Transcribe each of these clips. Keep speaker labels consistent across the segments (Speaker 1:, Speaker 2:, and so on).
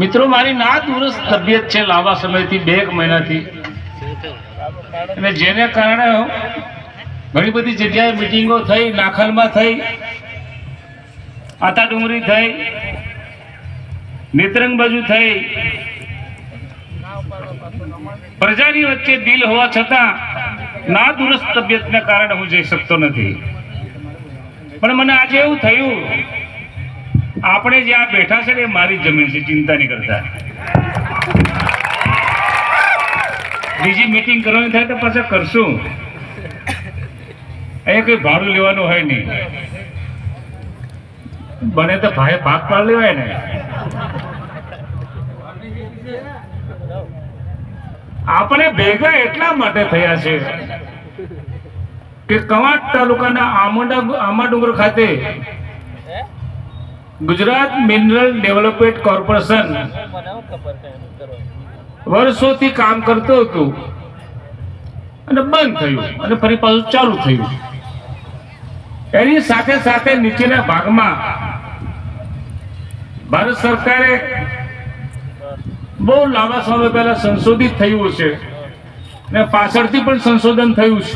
Speaker 1: મિત્રો મારી ના દુરસ્ત તબિયત છે લાંબા સમયથી 2 મહિનાથી, અને જેને કારણે ઘણી બધી જગ્યાએ મીટિંગો થઈ, નાખલમાં થઈ, આતા ડુંગરી થઈ, નેત્રંગ બાજુ થઈ, પ્રજાની વચ્ચે દિલ હોવા છતાં ના દુરસ્ત તબિયતને કારણે હું જઈ શકતો નથી. પણ મને આજે એવું થયું, આપણે જ્યાં બેઠા છે ને એ મારી જમીન છે, ચિંતા નહીં કરતા. બીજી મીટિંગ કરવાની થાય તો પાછા કરશું. અહીંયા કઈ ભાડું લેવાનું હોય નહીં, બને તો ભાઈ ભાગ પાડ લેવાય ને. આપણે ભેગા એટલા માટે થયા છે કે કવાંટ તાલુકાના આમાડુંગર ખાતે ગુજરાત મિનરલ ડેવલપમેન્ટ કોર્પોરેશન વર્ષોથી કામ કરતું હતું અને બંધ થયું અને ફરી પાછું ચાલુ થયું. એની સાથે સાથે નીચેના ભાગમાં ભારત સરકારે બહુ લાંબા સમય પહેલા સંશોધિત થયું છે અને પાછળથી પણ સંશોધન થયું છે,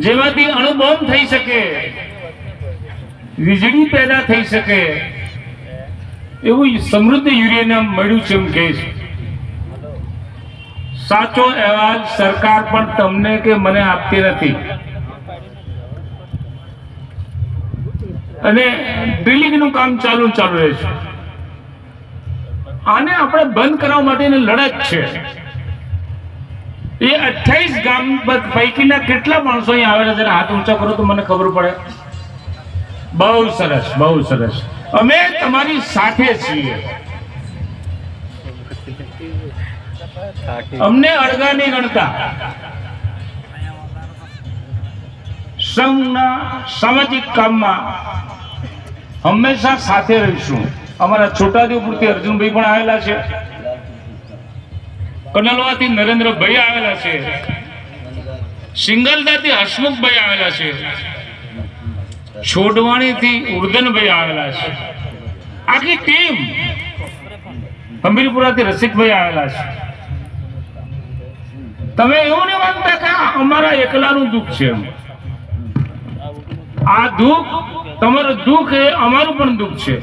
Speaker 1: જેમાંથી અણુબોમ્બ થઈ શકે, વીજળી પેદા થઈ શકે એવું સમૃદ્ધ યુરેનિયમ મળ્યું છે એમ કહે છે. સાચો અહેવાલ સરકાર પણ તમને કે મને આપતી નથી અને ડ્રિલિંગનું કામ ચાલુ રહે છે. આને આપણે બંધ કરવા માટેની લડત છે. એ 28 ગામ પૈકીના કેટલા માણસો અહીં આવેલા છે? હાથ ઊંચા કરો તો મને ખબર પડે. બહુ સરસ, બહુ સરસ. અમે તમારી સાથે છીએ. અમને અળગા નહીં ગણતા. સંઘના સામાજિક કામમાં હંમેશા સાથે રહીશું. અમારા છોટાદેવપુરથી અર્જુનભાઈ પણ આવેલા છે, કનલવાથી નરેન્દ્રભાઈ આવેલા છે, સિંગલદાથી હસમુખભાઈ આવેલા છે, છોડવાણીથી ઉર્દનભાઈ આવેલા છે, આખી ટીમ. હમીરપુરાથી રસિકભાઈ આવેલા છે. તમે એવું નહીં માનતા કે અમારા એકલાનું દુઃખ છે. આ દુઃખ, તમારું દુઃખ એ અમારું પણ દુઃખ છે.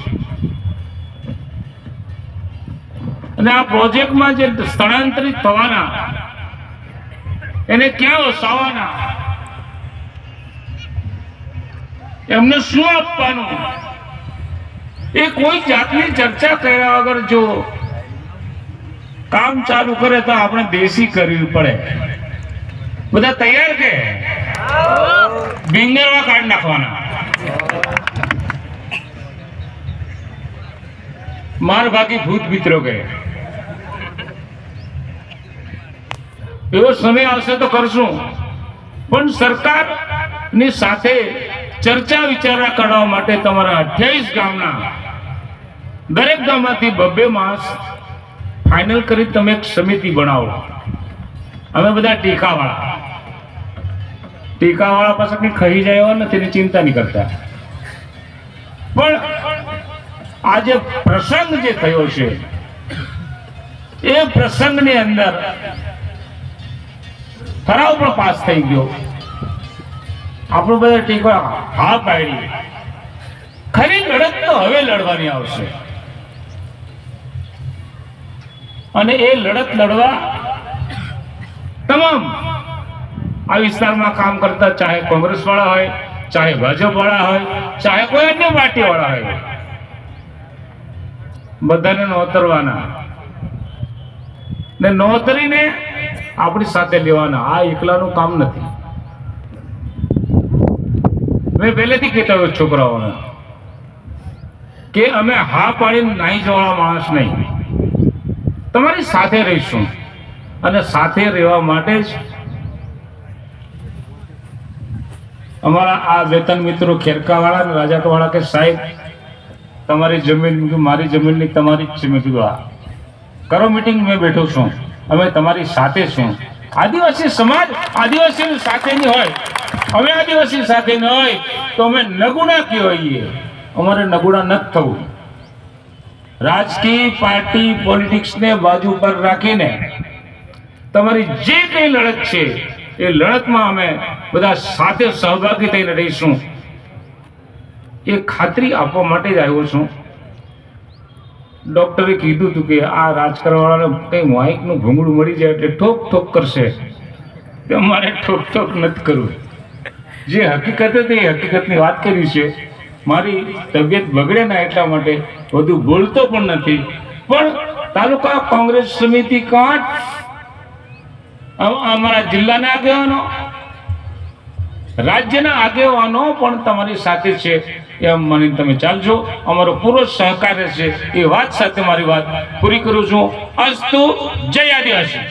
Speaker 1: અને આ પ્રોજેક્ટમાં જે સ્થળાંતરિત થવાના, એને ક્યાં વસાવવાના, એમને શું આપવાનું, એ કોઈ જાતની ચર્ચા કર્યા વગર જો કામ ચાલુ કરે તો આપણે દેશી કરવી પડે. બધા તૈયાર કે ભીંગરવા કાઢી નાખવાના? માર ભાગી ભૂત મિત્રો કે એવો સમય આવશે તો કરશું, પણ સરકારની સાથે ચર્ચા વિચારણા કરવા માટે તમારા 28 ગામના દરેક ગામમાંથી 2 માણસ ફાઇનલ કરી તમે એક સમિતિ બનાવો. અમે બધા ટીકાવાળા પાસે કંઈ ખાઈ જાય એવા નથી, એની ચિંતા નહીં કરતા. પણ આજે પ્રસંગ જે થયો છે એ પ્રસંગની અંદર ઠરાવ પણ પાસ થઈ ગયો. આપણું બધા ટીકા હા પાડી. ખરી લડત તો હવે લડવાની આવશે, અને એ લડત લડવા તમામ આ વિસ્તારમાં કામ કરતા, ચાહે કોંગ્રેસ વાળા હોય, ચાહે ભાજપ વાળા હોય, ચાહે કોઈ અન્ય પાર્ટી વાળા હોય, બધાને નોતરવાના ને નોતરીને આપણી સાથે લેવાના. આ એકલાનું કામ નથી. મેં પહેલેથી કહેતા હોય છોકરાઓને કે અમે હા પાડીને નાહી જવાળા માણસ નહીં, તમારી સાથે રહીશું. અને સાથે રહેવા માટે જ અમારા આ વેતન મિત્રો ખેરકાવાળા અને રાજાવાળા કે સાહેબ તમારી જમીન, મારી જમીનની તમારી જ છે. મેં કીધું હા કરો મીટિંગ, મેં બેઠો છું, અમે તમારી સાથે છું. આદિવાસી સમાજ આદિવાસીની સાથે નહીં હોય, અમે આદિવાસી સાથે ન હોય તો અમે નગુણા હોઈએ. અમારે નબળા નથી થવું. રાજકીય પાર્ટી પોલિટિક્સને બાજુ પર રાખીને તમારી જે કંઈ લડત છે એ લડતમાં અમે બધા સાથે સહભાગી થઈને રહીશું એ ખાતરી આપવા માટે જ આવ્યો છું. ડૉક્ટરે કીધું હતું કે આ રાજકારણવાળાને કંઈ માઇકનું ભૂંગળું મળી જાય એટલે ઠોક ઠોક કરશે, તે અમારે ઠોક ઠોક નથી કરવું. જે હકીકત હતી એ હકીકતની વાત કરી છે. મારી તબિયત બગડે ના એટલા માટે વધુ બોલતો પણ નથી. પણ તાલુકા કોંગ્રેસ સમિતિ કાંઠ અમારા જિલ્લાના આગેવાનો, રાજ્યના આગેવાનો પણ તમારી સાથે છે એમ માની તમે ચાલજો. અમારો પૂરો સહકાર છે એ વાત સાથે મારી વાત પૂરી કરું છું. અસ્તુ. જય આદિવાસી.